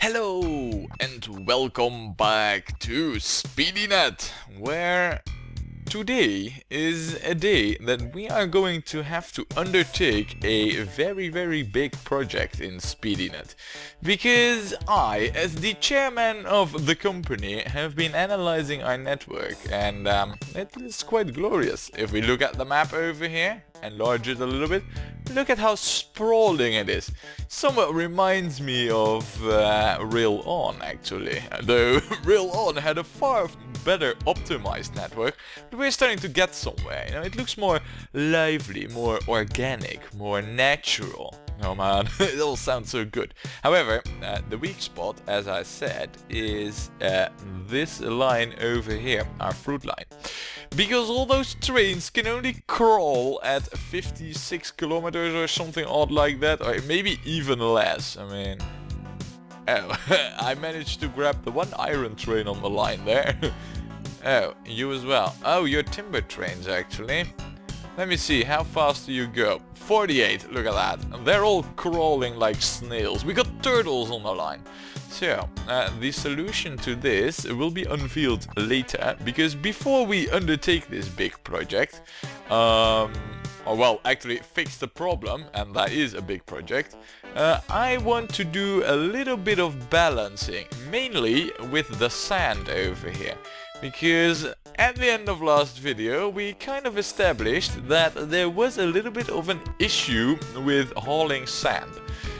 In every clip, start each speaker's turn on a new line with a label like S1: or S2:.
S1: Hello and welcome back to Speedynet, where today is a day that we are going to have to undertake a very big project in Speedynet. Because I, as the chairman of the company, have been analyzing our network, and it is quite glorious. If we look at the map over here, enlarge it a little bit, look at how sprawling it is. Somewhat reminds me of Rail On, actually. Though Rail On had a far better optimized network, but we're starting to get somewhere. You know, it looks more lively, more organic, more natural. Oh man, it all sounds so good. However, the weak spot, as I said, is this line over here, our fruit line. Because all those trains can only crawl at 56 kilometers or something odd like that, or maybe even less. I mean... Oh, I managed to grab the one iron train on the line there. Oh, you as well. Oh, you're timber trains actually. Let me see, how fast do you go? 48, look at that. And they're all crawling like snails. We got turtles on the line. So, the solution to this will be unveiled later, because before we undertake this big project, or well, actually fix the problem, and that is a big project, I want to do a little bit of balancing, mainly with the sand over here. Because at the end of last video we kind of established that there was a little bit of an issue with hauling sand.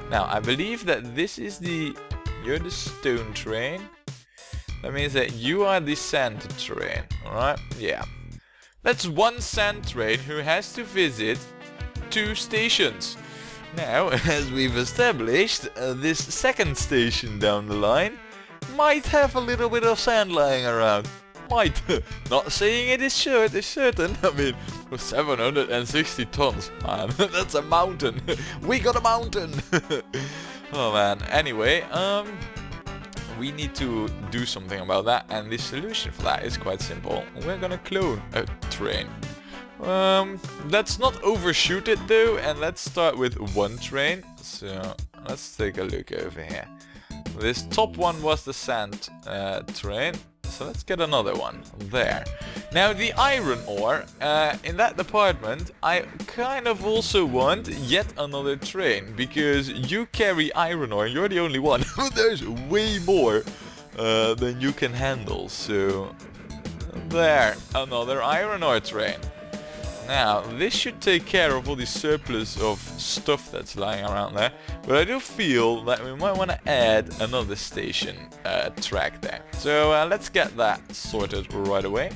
S1: Now I believe that this is you're the stone train. That means that you are the sand train, alright? Yeah. That's one sand train who has to visit 2 stations. Now, as we've established, this second station down the line might have a little bit of sand lying around. Might. Not saying it is sure, it is certain. I mean, 760 tons, man. That's a mountain. We got a mountain. Oh man. Anyway, we need to do something about that, and the solution for that is quite simple. We're gonna clone a train. Let's not overshoot it though, and let's start with one train. So let's take a look over here. This top one was the sand train, so let's get another one there. Now the iron ore, in that department I kind of also want yet another train, because you carry iron ore, you're the only one. There's way more than you can handle, so there, another iron ore train. Now, this should take care of all the surplus of stuff that's lying around there, but I do feel that we might want to add another station track there. So let's get that sorted right away.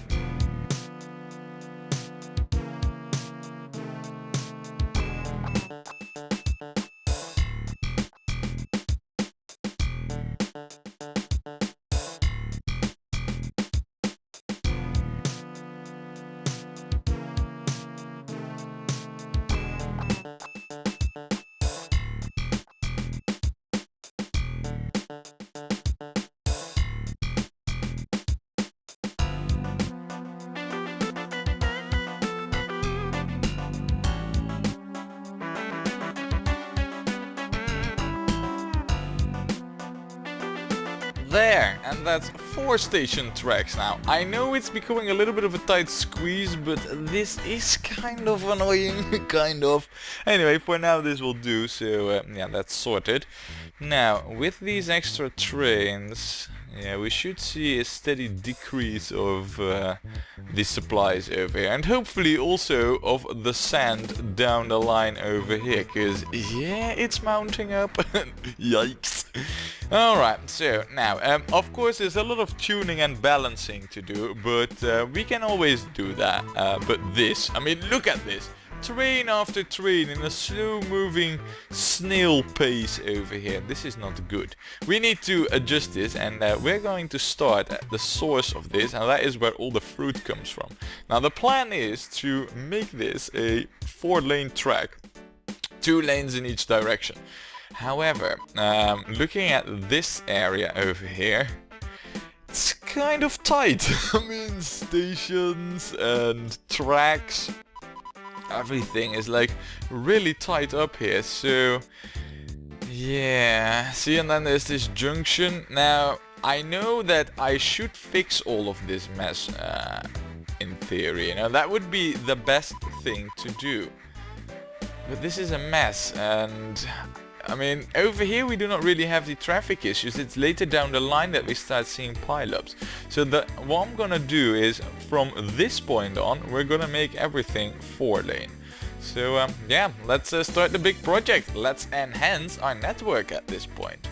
S1: There, and that's 4 station tracks now. I know it's becoming a little bit of a tight squeeze, but this is kind of annoying, kind of. Anyway, for now this will do, so yeah, that's sorted. Now, with these extra trains, yeah, we should see a steady decrease of the supplies over here, and hopefully also of the sand down the line over here, because yeah, it's mounting up. Yikes. Alright, so now, of course there's a lot of tuning and balancing to do, but we can always do that. But this, I mean, look at this. Train after train in a slow moving snail pace over here. This is not good. We need to adjust this, and we're going to start at the source of this, and that is where all the fruit comes from. Now the plan is to make this a 4-lane track, 2 lanes in each direction. However, looking at this area over here, it's kind of tight. I mean, stations and tracks, everything is like really tight up here, so Yeah, see, and then there's this junction. Now, I know that I should fix all of this mess, in theory. That would be the best thing to do. But this is a mess, and I mean, over here we do not really have the traffic issues. It's later down the line that we start seeing pileups. So what I'm gonna do is, from this point on, we're gonna make everything 4-lane. So yeah, let's start the big project. Let's enhance our network at this point.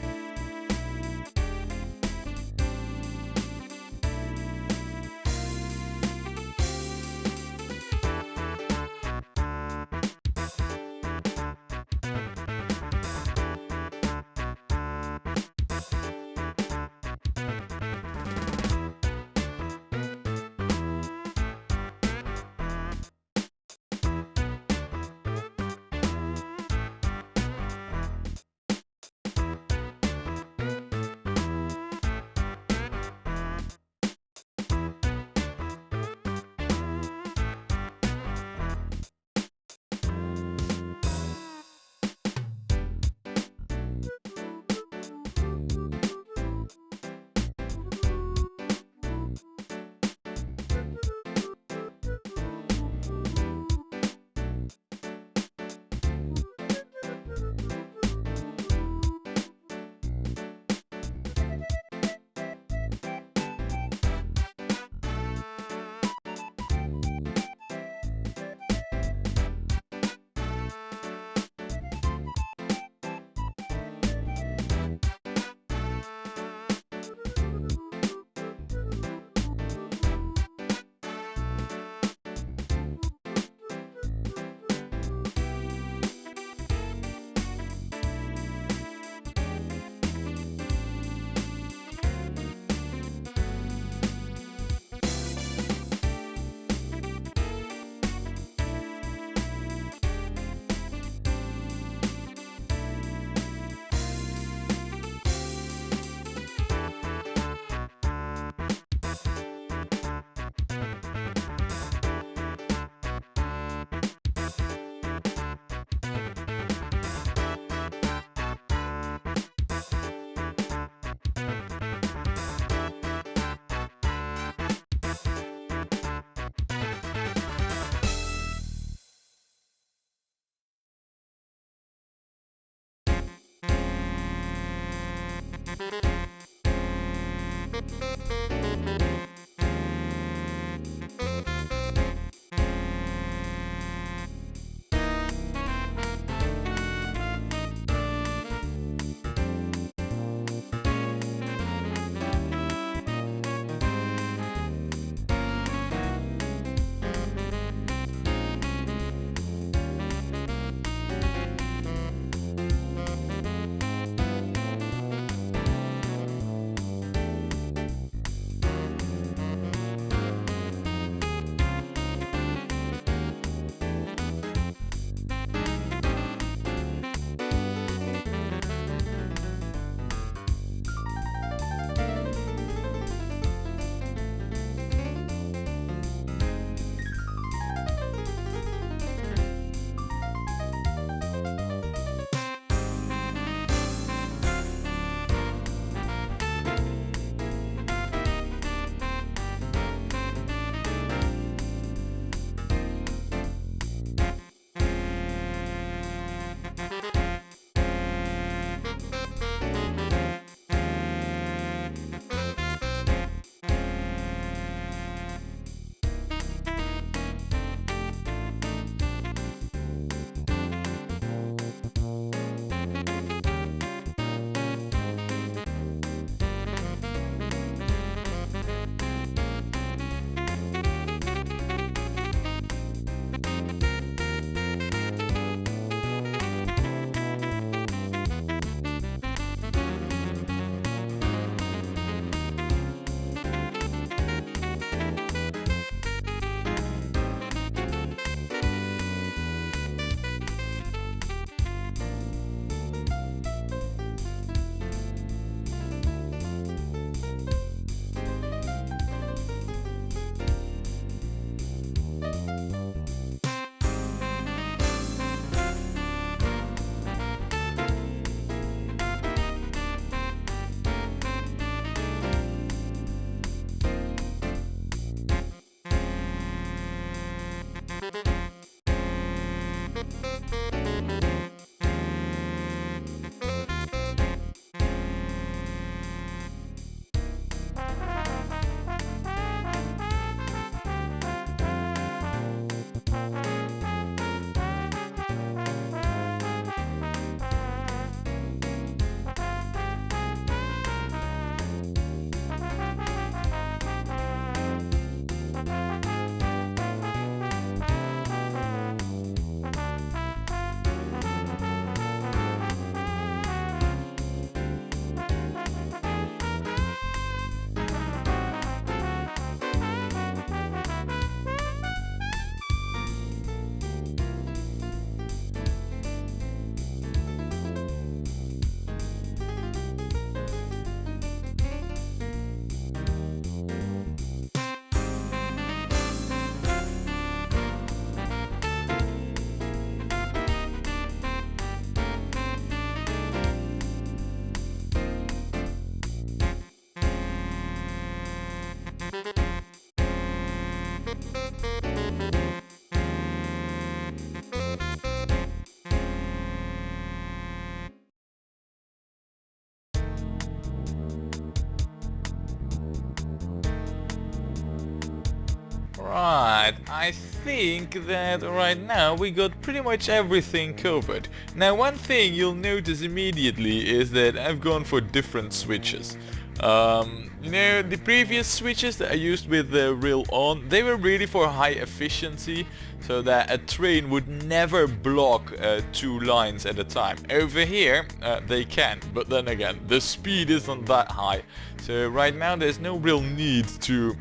S1: Right, I think that right now we got pretty much everything covered. Now one thing you'll notice immediately is that I've gone for different switches. You know, the previous switches that I used with the rail on, they were really for high efficiency, so that a train would never block two lines at a time. Over here they can, but then again the speed isn't that high, so right now there's no real need to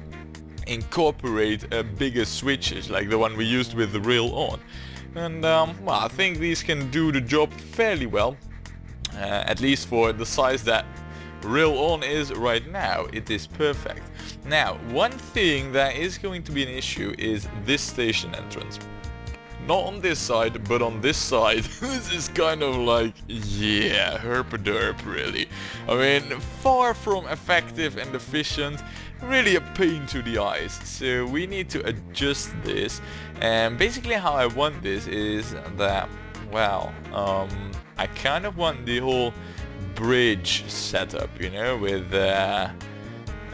S1: incorporate bigger switches like the one we used with the rail on. And well, I think these can do the job fairly well, at least for the size that rail on is right now. It is perfect. Now one thing that is going to be an issue is this station entrance. Not on this side, but on this side. This is kind of like, yeah, herp-a-derp really. I mean, far from effective and efficient, really a pain to the eyes. So we need to adjust this, and basically how I want this is that, well, I kind of want the whole bridge setup, you know, with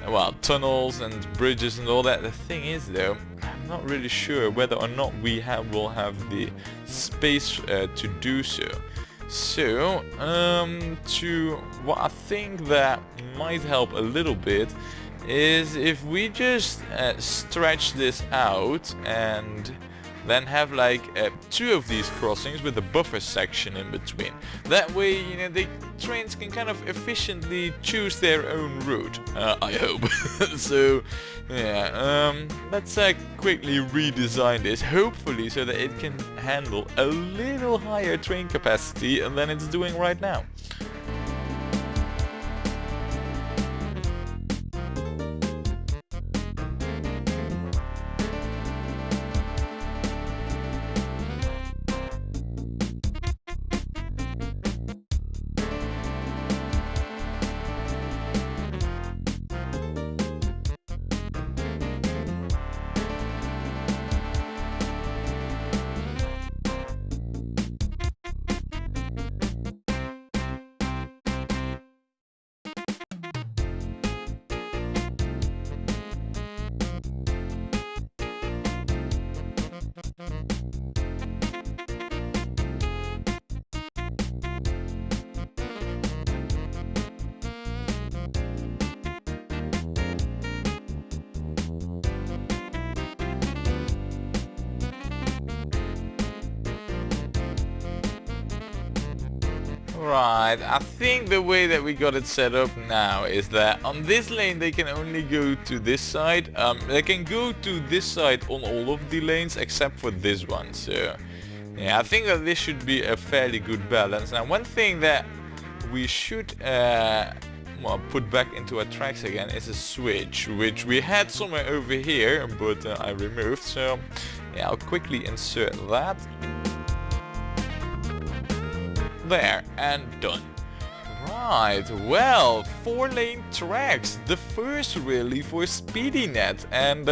S1: well, tunnels and bridges and all that. The thing is though, I'm not really sure whether or not we will have the space to do so. So, what I think that might help a little bit is if we just stretch this out and then have like two of these crossings with a buffer section in between. That way, you know, the trains can kind of efficiently choose their own route, I hope. So, yeah, let's quickly redesign this, hopefully so that it can handle a little higher train capacity than it's doing right now. Right, I think the way that we got it set up now is that on this lane they can only go to this side. They can go to this side on all of the lanes except for this one. So yeah, I think that this should be a fairly good balance. Now one thing that we should well, put back into our tracks again is a switch, which we had somewhere over here, but I removed. So yeah, I'll quickly insert that. There, and done. Right, well, 4-lane tracks, the first really for Speedynet, and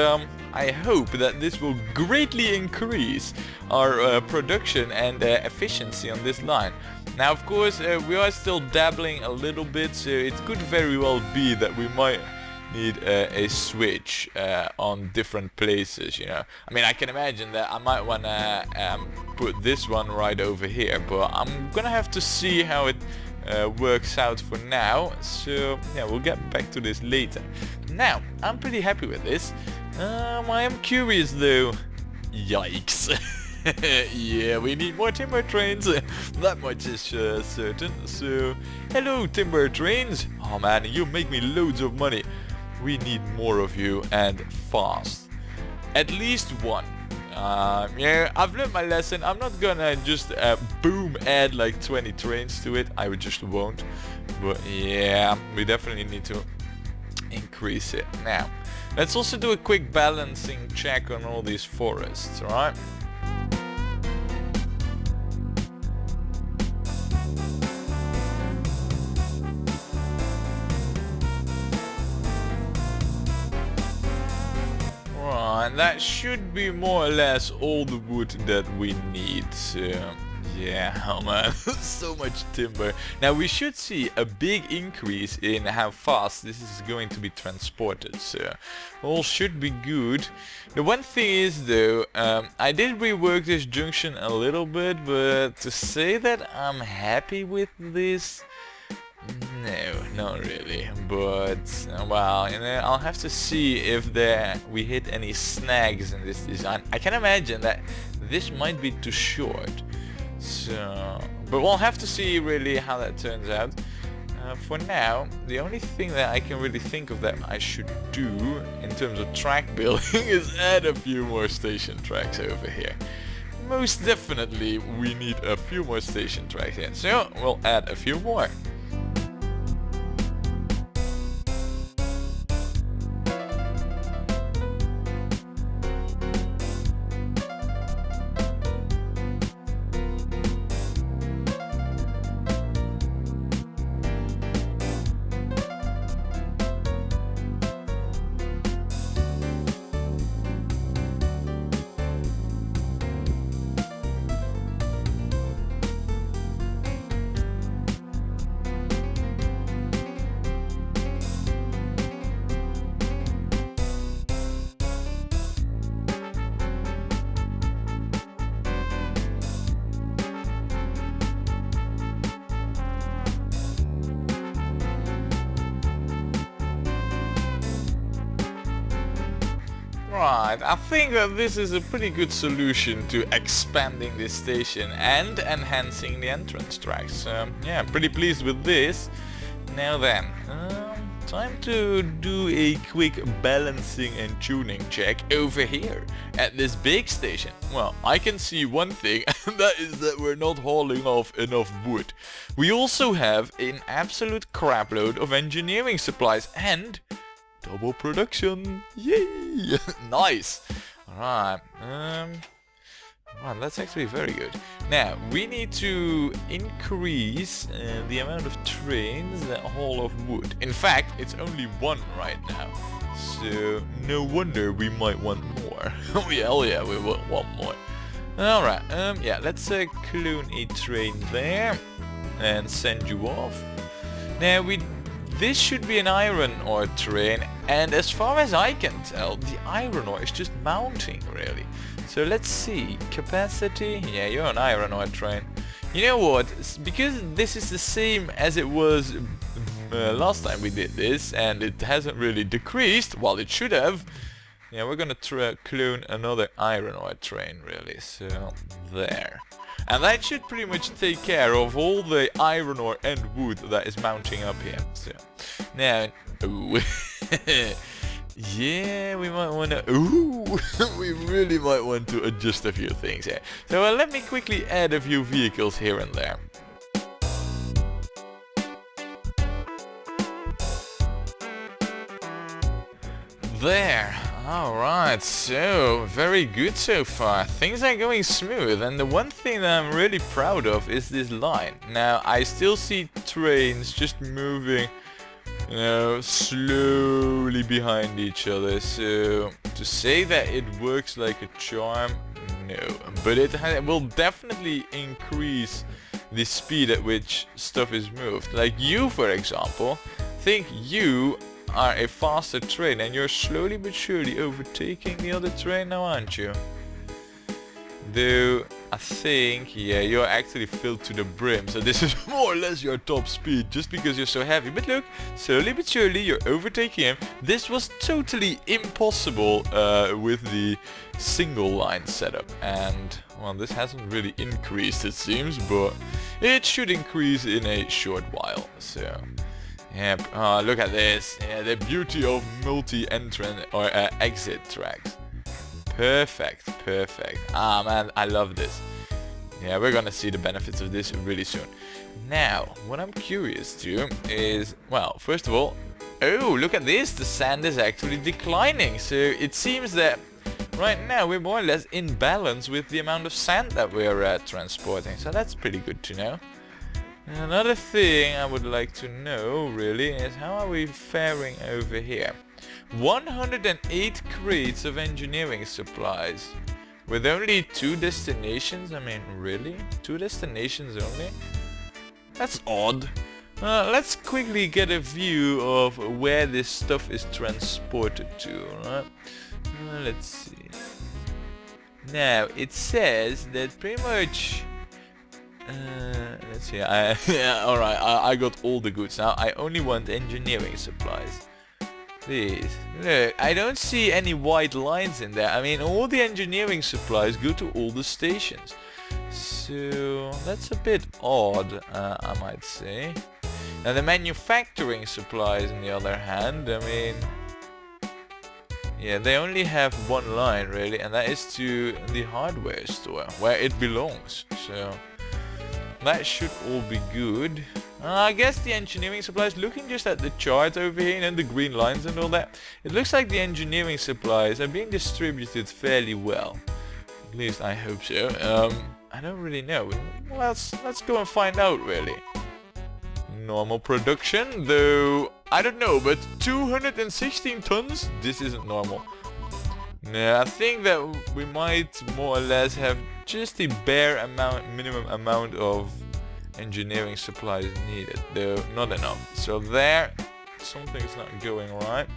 S1: I hope that this will greatly increase our production and efficiency on this line. Now of course we are still dabbling a little bit, so it could very well be that we might need a switch on different places, you know. I mean, I can imagine that I might want to put this one right over here, but I'm gonna have to see how it works out for now. So yeah, we'll get back to this later. Now, I'm pretty happy with this. I am curious though. Yikes. Yeah, we need more timber trains. That much is certain. So, hello timber trains. Oh man, you make me loads of money. We need more of you, and fast. At least one. Yeah, I've learned my lesson. I'm not gonna just boom add like 20 trains to it. I just won't. But yeah, we definitely need to increase it. Now, let's also do a quick balancing check on all these forests, alright? And that should be more or less all the wood that we need. Yeah, oh man, so much timber. Now we should see a big increase in how fast this is going to be transported, so all should be good. The one thing is though, I did rework this junction a little bit, but to say that I'm happy with this, no, not really, but well, you know, I'll have to see if we hit any snags in this design. I can imagine that this might be too short, so but we'll have to see really how that turns out. For now, the only thing that I can really think of that I should do in terms of track building is add a few more station tracks over here. Most definitely we need a few more station tracks here, so we'll add a few more. Right, I think that this is a pretty good solution to expanding this station and enhancing the entrance tracks. Yeah, I'm pretty pleased with this. Now then, time to do a quick balancing and tuning check over here at this big station. Well, I can see one thing, and that is that we're not hauling off enough wood. We also have an absolute crapload of engineering supplies and double production. Yay! Nice. Alright. Right, that's actually very good. Now, we need to increase the amount of trains that haul off wood. In fact, it's only one right now. So, no wonder we might want more. Oh yeah, hell yeah, we will want more. Alright, yeah, let's clone a train there and send you off. Now, this should be an iron ore train, and as far as I can tell, the iron ore is just mounting, really. So let's see, capacity, yeah, you're an iron ore train. You know what, because this is the same as it was last time we did this, and it hasn't really decreased, well it should have. Yeah, we're gonna clone another iron ore train, really, so there. And that should pretty much take care of all the iron ore and wood that is mounting up here. So now, ooh, yeah, we might want to. Ooh, we really might want to adjust a few things here. So let me quickly add a few vehicles here and there. There. Alright, so very good so far. Things are going smooth, and the one thing that I'm really proud of is this line. Now, I still see trains just moving, you know, slowly behind each other, so to say that it works like a charm, no. But it will definitely increase the speed at which stuff is moved. Like you, for example, think you are a faster train and you're slowly but surely overtaking the other train now, aren't you? Though I think, yeah, you're actually filled to the brim, so this is more or less your top speed just because you're so heavy. But look, slowly but surely you're overtaking him. This was totally impossible with the single line setup, and well, this hasn't really increased it seems, but it should increase in a short while. So yep, look at this. Yeah, the beauty of multi-entrant or exit tracks. Perfect, perfect. Ah man, I love this. Yeah, we're gonna see the benefits of this really soon. Now, what I'm curious to is, well, first of all, oh, look at this. The sand is actually declining. So it seems that right now we're more or less in balance with the amount of sand that we're transporting. So that's pretty good to know. Another thing I would like to know really is how are we faring over here? 108 crates of engineering supplies with only 2 destinations. I mean, really? 2 destinations only? That's odd. Let's quickly get a view of where this stuff is transported to, right? Let's see. Now, it says that pretty much let's see, yeah, alright, I got all the goods now. I only want engineering supplies. Please. Look, I don't see any white lines in there. I mean, all the engineering supplies go to all the stations. So, that's a bit odd, I might say. Now, the manufacturing supplies, on the other hand, I mean, yeah, they only have one line, really, and that is to the hardware store, where it belongs. So that should all be good. I guess the engineering supplies, looking just at the chart over here and the green lines and all that, it looks like the engineering supplies are being distributed fairly well. At least I hope so. I don't really know. Well, let's go and find out really. Normal production, though I don't know, but 216 tons? This isn't normal. Yeah, I think that we might more or less have just the bare minimum amount of engineering supplies needed, though not enough. So there, something's not going right.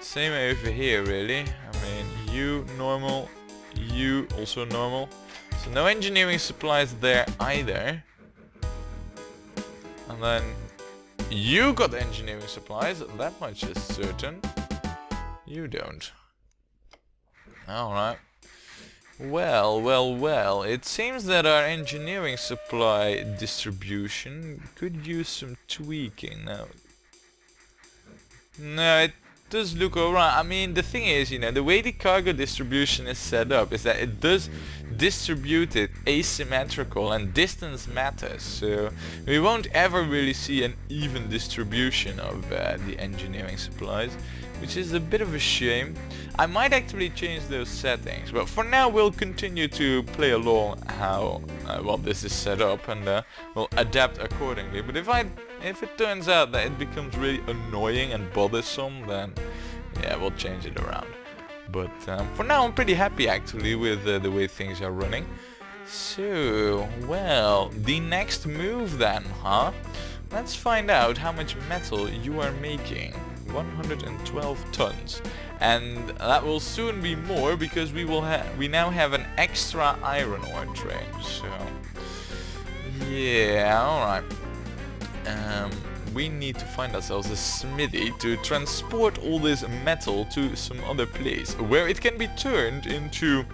S1: Same over here, really. I mean, you normal, you also normal. So no engineering supplies there either. And then you got engineering supplies, that much is certain. You don't. Alright. Well, it seems that our engineering supply distribution could use some tweaking now. No, it does look alright. I mean, the thing is, you know, the way the cargo distribution is set up is that it does distribute it asymmetrical, and distance matters, so we won't ever really see an even distribution of the engineering supplies, which is a bit of a shame. I might actually change those settings, but for now we'll continue to play along how well this is set up, and we'll adapt accordingly. But if it turns out that it becomes really annoying and bothersome, then yeah, we'll change it around. But for now I'm pretty happy actually with the way things are running. So, well, the next move then, huh? Let's find out how much metal you are making. 112 tons. And that will soon be more because we now have an extra iron ore train. So, yeah, alright. We need to find ourselves a smithy to transport all this metal to some other place where it can be turned into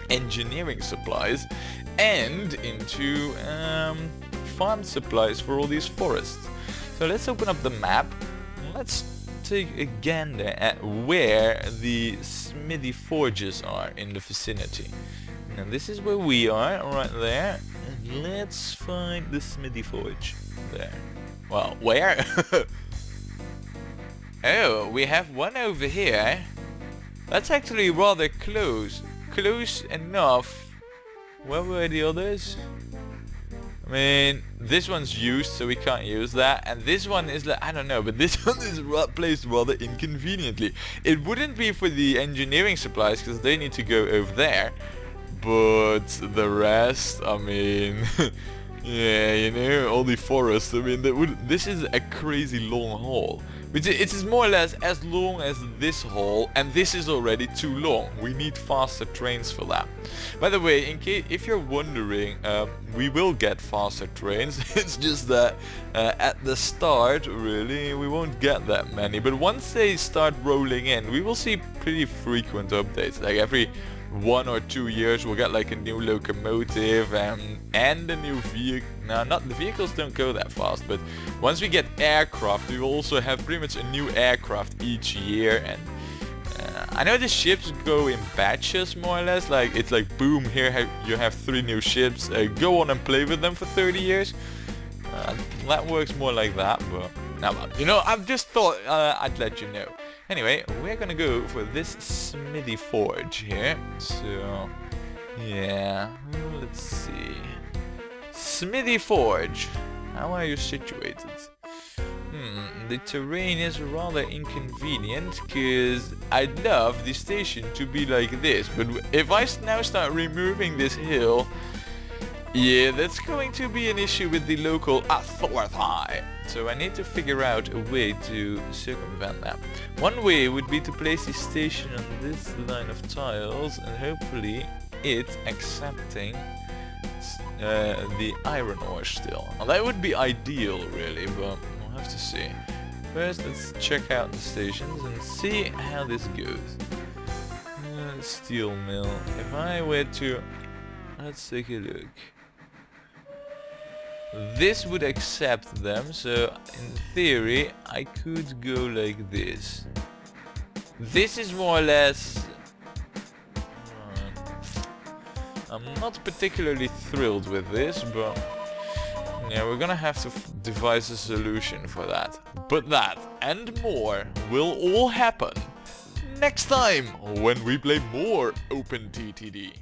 S1: engineering supplies and into farm supplies for all these forests. So let's open up the map. Let's take a gander at where the smithy forges are in the vicinity. Now this is where we are, right there. And let's find the smithy forge. There. Well, where? Oh, we have one over here. That's actually rather close. Close enough. Where were the others? I mean, this one's used, so we can't use that, and this one is like, I don't know, but this one is placed rather inconveniently. It wouldn't be for the engineering supplies, because they need to go over there, but the rest, I mean, yeah, you know, all the forests, I mean, this is a crazy long haul. It is more or less as long as this haul, and this is already too long. We need faster trains for that. By the way, in case if you're wondering, we will get faster trains. It's just that at the start, really, we won't get that many. But once they start rolling in, we will see pretty frequent updates. Like every 1 or 2 years we'll get like a new locomotive and a new vehicle. Now, not the vehicles don't go that fast, but once we get aircraft, we will also have pretty much a new aircraft each year. And I know the ships go in batches, more or less. Like it's like boom, here you have 3 new ships. Go on and play with them for 30 years. That works more like that, but now, you know, I've just thought I'd let you know. Anyway, we're gonna go for this smithy forge here. So, yeah, let's see. Smithy forge. How are you situated? The terrain is rather inconvenient, because I'd love the station to be like this. But if I now start removing this hill, yeah, that's going to be an issue with the local authority. So I need to figure out a way to circumvent that. One way would be to place the station on this line of tiles, and hopefully it accepting the iron ore still. Now, that would be ideal, really, but we'll have to see. First, let's check out the stations and see how this goes. Steel mill. If I were to... let's take a look. This would accept them, so in theory I could go like this. This is more or less... I'm not particularly thrilled with this, but yeah, we're gonna have to devise a solution for that. But that and more will all happen next time when we play more OpenTTD.